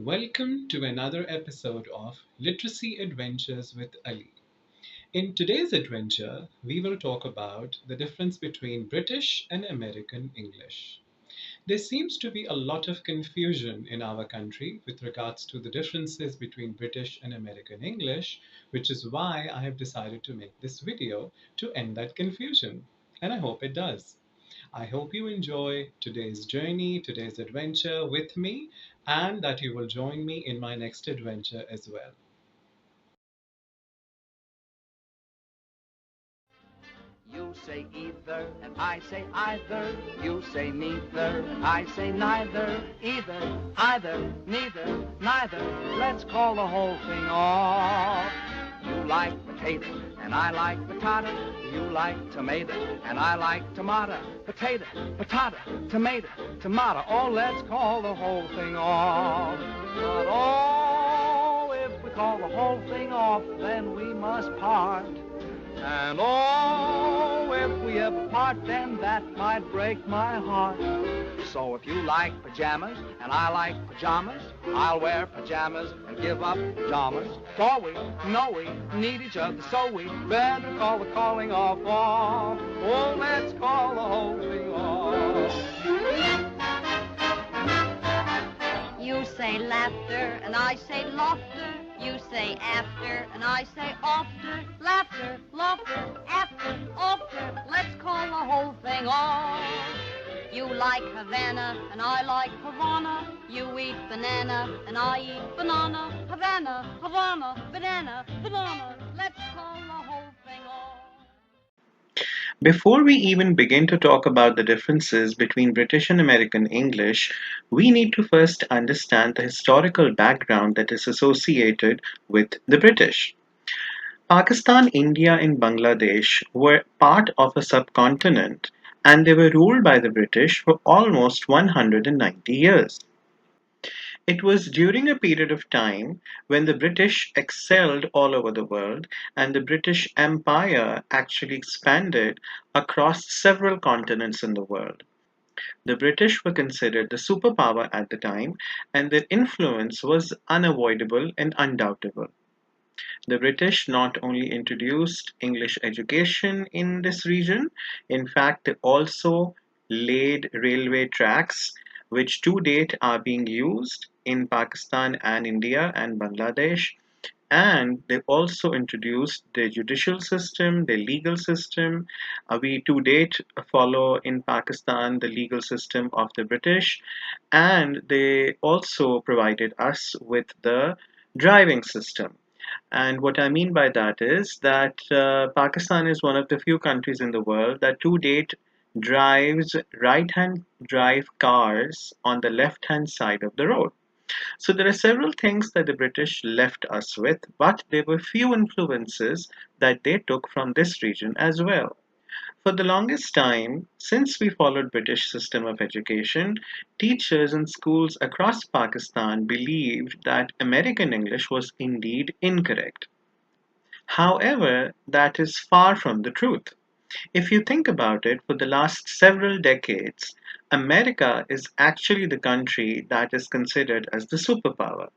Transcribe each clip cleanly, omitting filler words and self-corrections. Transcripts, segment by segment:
Welcome to another episode of Literacy Adventures with Ali. In today's adventure, we will talk about the difference between British and American English. There seems to be a lot of confusion in our country with regards to the differences between British and American English, which is why I have decided to make this video to end that confusion. And I hope it does. I hope you enjoy today's journey, today's adventure with me, and that you will join me in my next adventure as well. You say either, and I say either. You say neither, and I say neither. Either, neither, neither. Let's call the whole thing off. You like potato, and I like patata. You like tomato, and I like tomato. Potato, patata, tomato, tomato. Oh, let's call the whole thing off. But oh, if we call the whole thing off, then we must part. And oh, if we ever part, then that might break my heart. So if you like pajamas and I like pajamas, I'll wear pajamas and give up pajamas. For we know we need each other, so we better call the calling off. Oh, let's call the whole thing off. You say laughter, and I say laughter. You say after, and I say after. Laughter, laughter, after, after. Let's call the whole thing off. You like Havana, and I like Havana. You eat banana, and I eat banana. Havana, Havana, banana, banana. Let's call the whole thing off. Before we even begin to talk about the differences between British and American English, we need to first understand the historical background that is associated with the British. Pakistan, India, and Bangladesh were part of a subcontinent and they were ruled by the British for almost 190 years. It was during a period of time when the British excelled all over the world and the British Empire actually expanded across several continents in the world. The British were considered the superpower at the time, and their influence was unavoidable and undoubtable. The British not only introduced English education in this region, in fact, they also laid railway tracks, which to date are being used in Pakistan and India and Bangladesh. And they also introduced their judicial system, their legal system. We to date follow in Pakistan the legal system of the British, and they also provided us with the driving system. And what I mean by that is that Pakistan is one of the few countries in the world that to date drives right hand drive cars on the left hand side of the road. So there are several things that the British left us with, but there were few influences that they took from this region as well. For the longest time, since we followed British system of education, teachers in schools across Pakistan believed that American English was indeed incorrect. However, that is far from the truth. If you think about it, for the last several decades, America is actually the country that is considered as the superpower.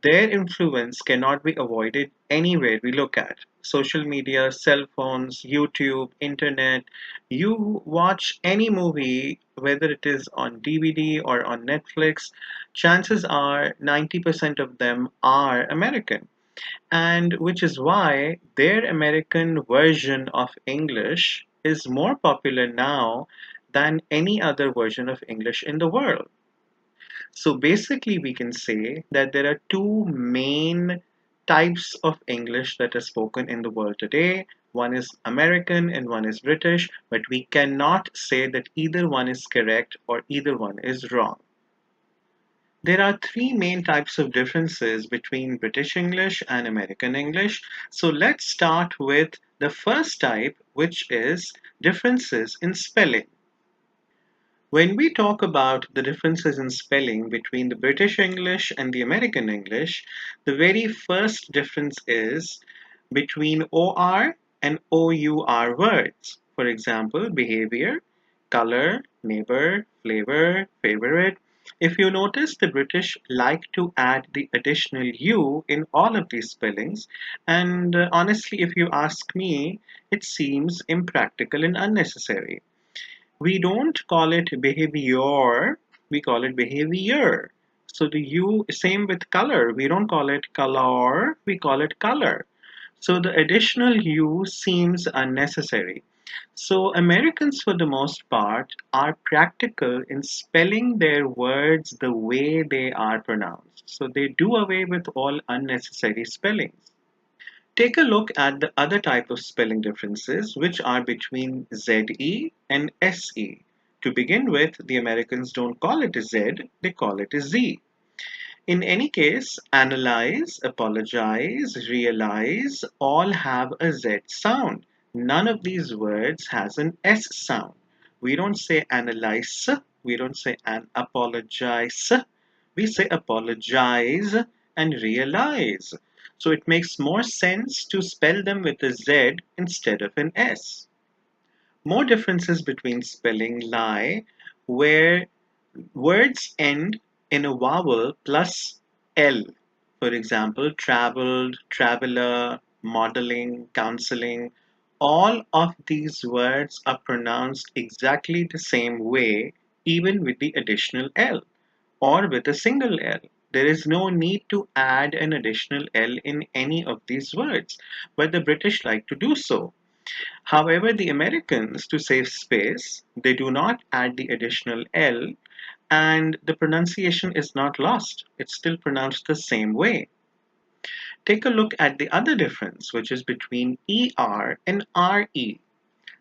Their influence cannot be avoided anywhere we look at. Social media, cell phones, YouTube, internet. You watch any movie, whether it is on DVD or on Netflix, chances are 90% of them are American. And which is why their American version of English is more popular now than any other version of English in the world. So basically, we can say that there are two main types of English that are spoken in the world today. One is American and one is British, but we cannot say that either one is correct or either one is wrong. There are three main types of differences between British English and American English. So let's start with the first type, which is differences in spelling. When we talk about the differences in spelling between the British English and the American English, the very first difference is between OR and OUR words. For example, behavior, color, neighbor, flavor, favorite. If you notice, the British like to add the additional U in all of these spellings, and honestly, if you ask me, it seems impractical and unnecessary. We don't call it behavior, we call it behavior. So the U, same with color, we don't call it color, we call it color. So the additional U seems unnecessary. So Americans, for the most part, are practical in spelling their words the way they are pronounced. So they do away with all unnecessary spellings. Take a look at the other type of spelling differences, which are between ZE and SE. To begin with, the Americans don't call it a Z, they call it a Z. In any case, analyze, apologize, realize all have a Z sound. None of these words has an S sound. We don't say analyze, we don't say an apologize, we say apologize and realize. So it makes more sense to spell them with a Z instead of an S. More differences between spelling lie where words end in a vowel plus L. For example, traveled, traveler, modeling, counseling. All of these words are pronounced exactly the same way, even with the additional L or with a single L. There is no need to add an additional L in any of these words, but the British like to do so. However, the Americans, to save space, they do not add the additional L and the pronunciation is not lost. It's still pronounced the same way. Take a look at the other difference, which is between ER and RE.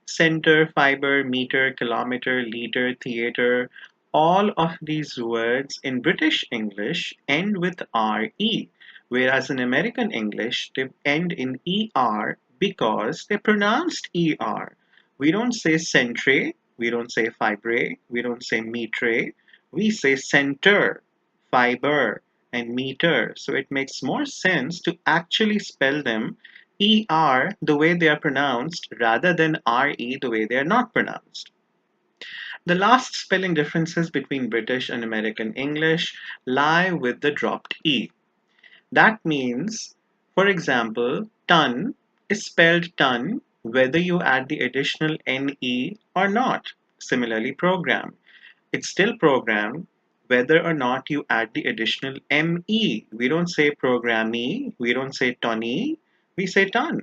Center, fiber, meter, kilometer, liter, theater, all of these words in British English end with RE, whereas in American English they end in ER because they're pronounced ER. We don't say centre, we don't say fibre, we don't say metre, we say center, fiber, and meter. So it makes more sense to actually spell them ER the way they are pronounced rather than RE the way they are not pronounced. The last spelling differences between British and American English lie with the dropped E. That means, for example, ton is spelled ton whether you add the additional NE or not. Similarly, program. It's still program whether or not you add the additional ME. We don't say programmee, we don't say tonny, we say ton,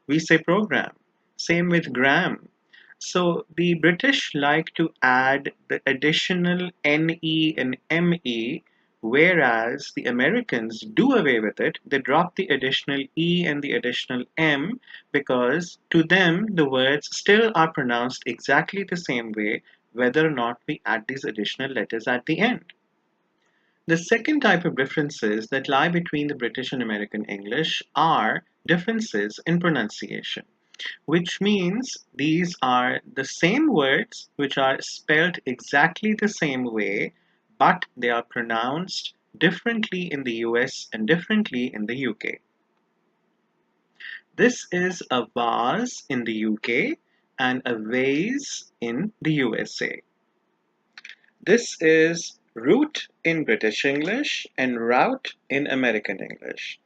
we say program. Same with gram. So the British like to add the additional NE and ME, whereas the Americans do away with it. They drop the additional E and the additional M because to them the words still are pronounced exactly the same way whether or not we add these additional letters at the end. The second type of differences that lie between the British and American English are differences in pronunciation, which means these are the same words which are spelled exactly the same way, but they are pronounced differently in the US and differently in the UK. This is a vase in the UK and a vase in the USA. This is route in British English and route in American English.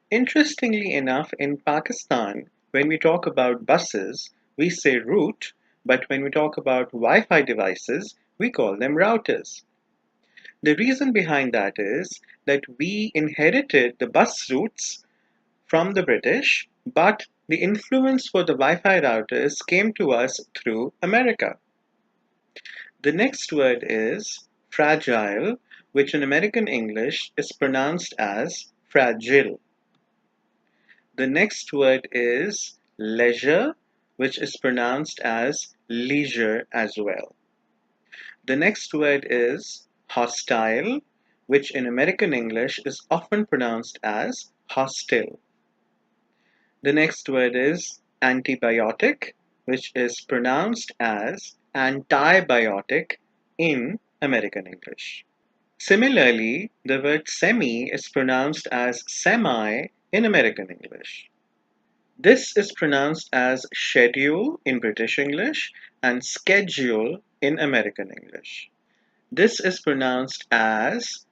Interestingly enough, in Pakistan, when we talk about buses, we say route, but when we talk about Wi Fi devices, we call them routers. The reason behind that is that we inherited the bus routes from the British, but the influence for the Wi Fi routers came to us through America. The next word is fragile, which in American English is pronounced as fragile. The next word is leisure, which is pronounced as leisure as well. The next word is hostile, which in American English is often pronounced as hostile. The next word is antibiotic, which is pronounced as antibiotic in American English. Similarly, the word semi is pronounced as semi in American English. This is pronounced as schedule in British English and schedule in American English. This is pronounced as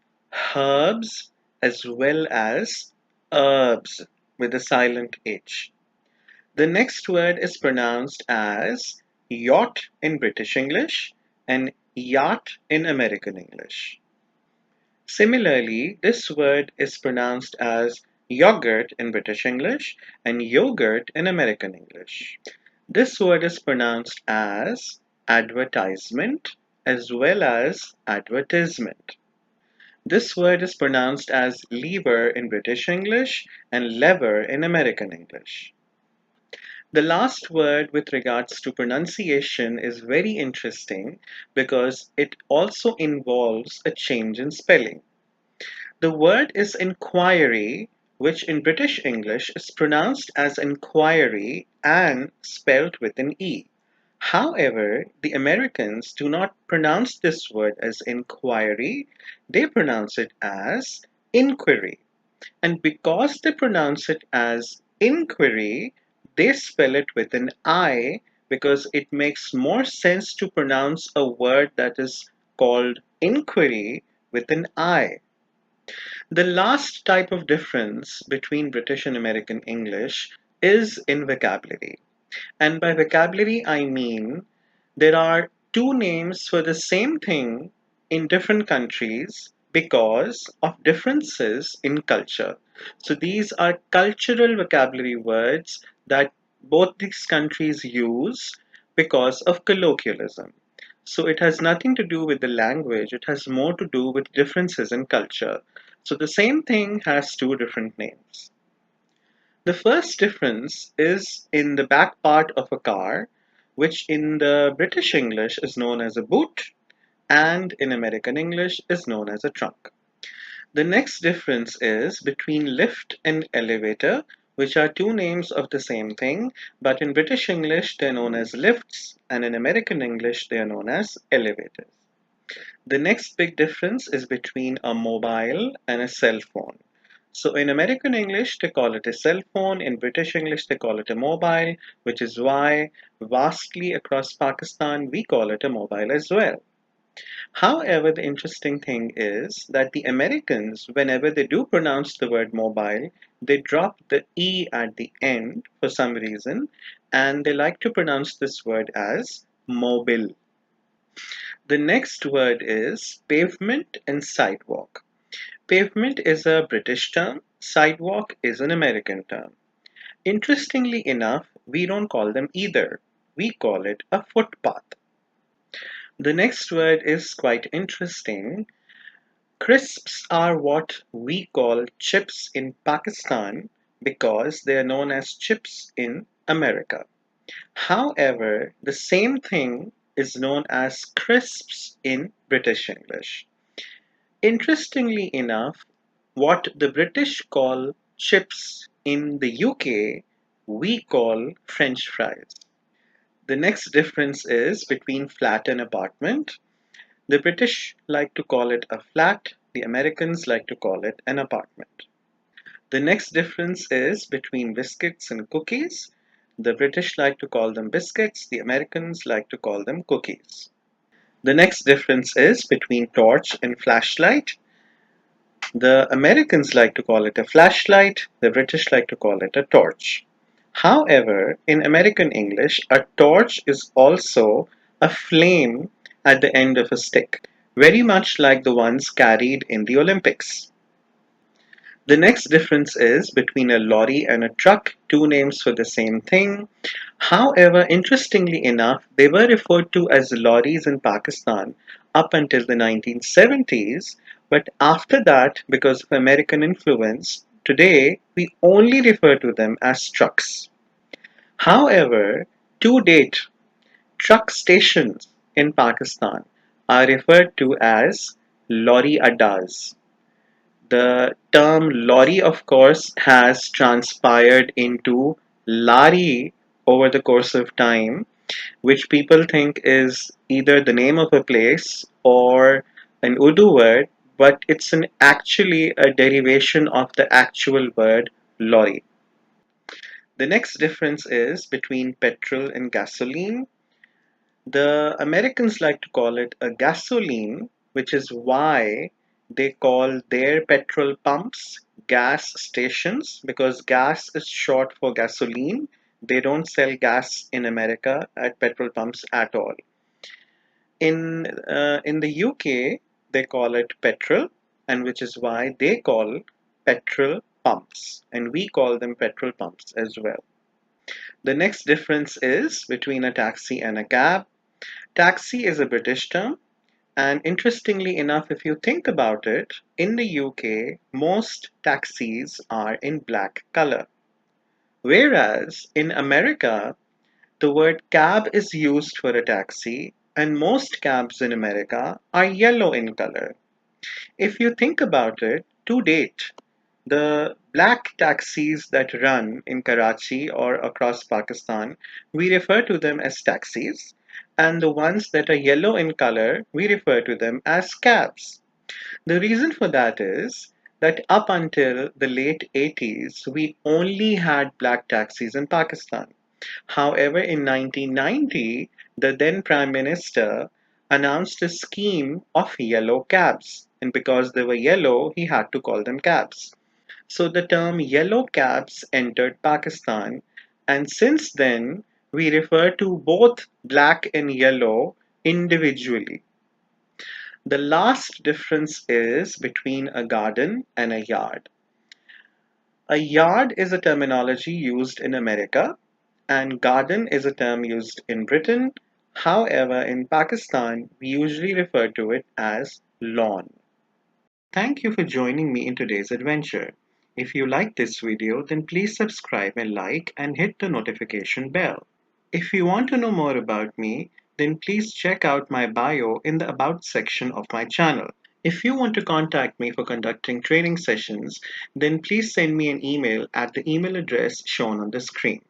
herbs as well as herbs with a silent H. The next word is pronounced as yacht in British English and yacht in American English. Similarly, this word is pronounced as yogurt in British English and yogurt in American English. This word is pronounced as advertisement as well as advertisement. This word is pronounced as lever in British English and lever in American English. The last word with regards to pronunciation is very interesting because it also involves a change in spelling. The word is inquiry, which in British English is pronounced as inquiry and spelled with an E. However, the Americans do not pronounce this word as inquiry, they pronounce it as inquiry. And because they pronounce it as inquiry, they spell it with an I because it makes more sense to pronounce a word that is called inquiry with an I. The last type of difference between British and American English is in vocabulary. And by vocabulary, I mean there are two names for the same thing in different countries because of differences in culture. So these are cultural vocabulary words that both these countries use because of colloquialism. So it has nothing to do with the language, it has more to do with differences in culture. So the same thing has two different names. The first difference is in the back part of a car, which in the British English is known as a boot and in American English is known as a trunk. The next difference is between lift and elevator, which are two names of the same thing, but in British English they're known as lifts and in American English they are known as elevators. The next big difference is between a mobile and a cell phone. So in American English, they call it a cell phone. In British English, they call it a mobile, which is why vastly across Pakistan, we call it a mobile as well. However, the interesting thing is that the Americans, whenever they do pronounce the word mobile, they drop the E at the end for some reason, and they like to pronounce this word as mobile. The next word is pavement and sidewalk. Pavement is a British term, sidewalk is an American term. Interestingly enough, we don't call them either. We call it a footpath. The next word is quite interesting. Crisps are what we call chips in Pakistan because they are known as chips in America. However, the same thing is known as crisps in British English. Interestingly enough, what the British call chips in the UK, we call French fries. The next difference is between flat and apartment. The British like to call it a flat, the Americans like to call it an apartment. The next difference is between biscuits and cookies. The British like to call them biscuits, the Americans like to call them cookies. The next difference is between torch and flashlight. The Americans like to call it a flashlight, the British like to call it a torch. However, in American English, a torch is also a flame at the end of a stick, very much like the ones carried in the Olympics. The next difference is between a lorry and a truck, two names for the same thing. However, interestingly enough, they were referred to as lorries in Pakistan up until the 1970s, but after that, because of American influence, today we only refer to them as trucks. However, to date, truck stations in Pakistan are referred to as lorry addas. The term lorry, of course, has transpired into lari over the course of time, which people think is either the name of a place or an Urdu word, but it's actually a derivation of the actual word lorry. The next difference is between petrol and gasoline. The Americans like to call it a gasoline, which is why they call their petrol pumps gas stations, because gas is short for gasoline. They don't sell gas in America at petrol pumps at all. In the UK, they call it petrol, and which is why they call petrol pumps, and we call them petrol pumps as well. The next difference is between a taxi and a cab. Taxi is a British term, and interestingly enough, if you think about it, in the UK, most taxis are in black color. Whereas in America, the word cab is used for a taxi, and most cabs in America are yellow in color. If you think about it, to date, the black taxis that run in Karachi or across Pakistan, we refer to them as taxis, and the ones that are yellow in color, we refer to them as cabs. The reason for that is that up until the late 80s, we only had black taxis in Pakistan. However, in 1990, the then Prime Minister announced a scheme of yellow cabs, and because they were yellow, he had to call them cabs. So the term yellow cabs entered Pakistan, and since then, we refer to both black and yellow individually. The last difference is between a garden and a yard. A yard is a terminology used in America, and garden is a term used in Britain. However, in Pakistan, we usually refer to it as lawn. Thank you for joining me in today's adventure. If you liked this video, then please subscribe and like and hit the notification bell. If you want to know more about me, then please check out my bio in the About section of my channel. If you want to contact me for conducting training sessions, then please send me an email at the email address shown on the screen.